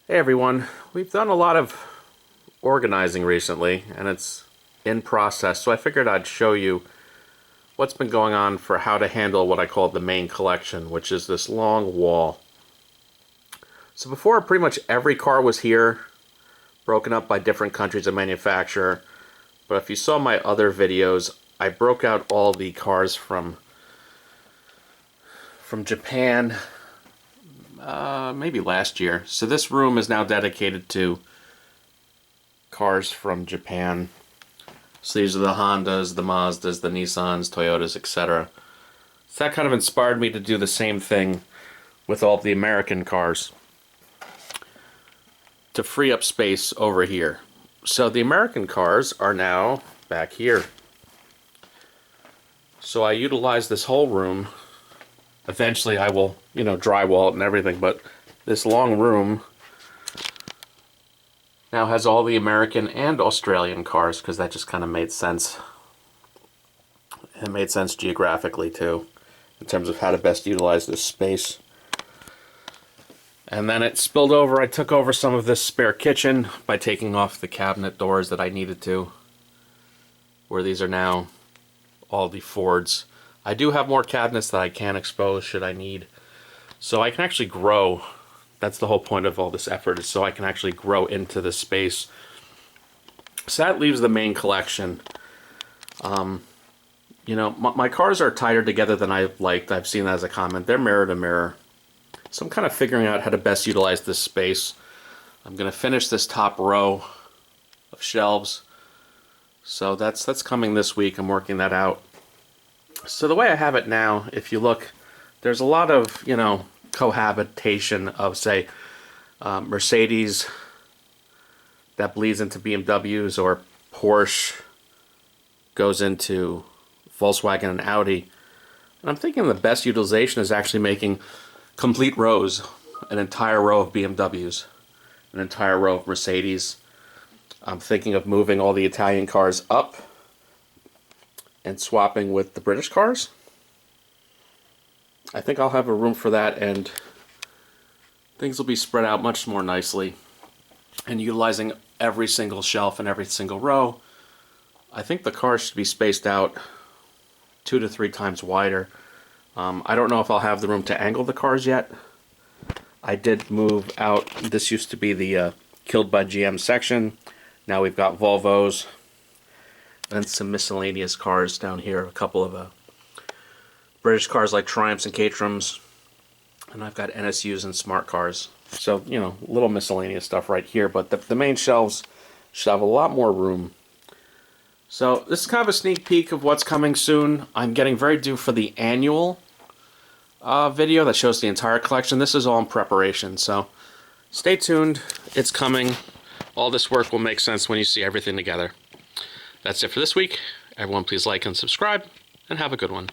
Hey everyone, we've done a lot of organizing recently and it's in process, so I figured I'd show you what's been going on for how to handle what I call the main collection, which is this long wall. So before, pretty much every car was here, broken up by different countries of manufacture, but if you saw my other videos, I broke out all the cars from Japan maybe last year. So this room is now dedicated to cars from Japan. So these are the Hondas, the Mazdas, the Nissans, Toyotas, etc. So that kind of inspired me to do the same thing with all the American cars to free up space over here. So the American cars are now back here. So I utilize this whole room. Eventually I will, drywall it and everything, but this long room now has all the American and Australian cars because that just kind of made sense. It made sense geographically too, in terms of how to best utilize this space. And then it spilled over. I took over some of this spare kitchen by taking off the cabinet doors that I needed to, where these are now all the Fords. I do have more cabinets that I can expose should I need. So I can actually grow. That's the whole point of all this effort, is so I can actually grow into this space. So that leaves the main collection. My cars are tighter together than I liked. I've seen that as a comment. They're mirror to mirror. So I'm kind of figuring out how to best utilize this space. I'm going to finish this top row of shelves. So that's coming this week. I'm working that out. So the way I have it now, if you look, there's a lot of, cohabitation of, say, Mercedes that bleeds into BMWs, or Porsche goes into Volkswagen and Audi. And I'm thinking the best utilization is actually making complete rows, an entire row of BMWs, an entire row of Mercedes. I'm thinking of moving all the Italian cars up and swapping with the British cars. I think I'll have a room for that, and things will be spread out much more nicely. And utilizing every single shelf and every single row, I think the cars should be spaced out 2 to 3 times wider. I don't know if I'll have the room to angle the cars yet. I did move out. This used to be the Killed by GM section. Now we've got Volvos and some miscellaneous cars down here. A couple of British cars like Triumphs and Caterhams. And I've got NSUs and smart cars. So, little miscellaneous stuff right here. But the main shelves should have a lot more room. So this is kind of a sneak peek of what's coming soon. I'm getting very due for the annual video that shows the entire collection. This is all in preparation, so stay tuned. It's coming. All this work will make sense when you see everything together. That's it for this week. Everyone please like and subscribe, and have a good one.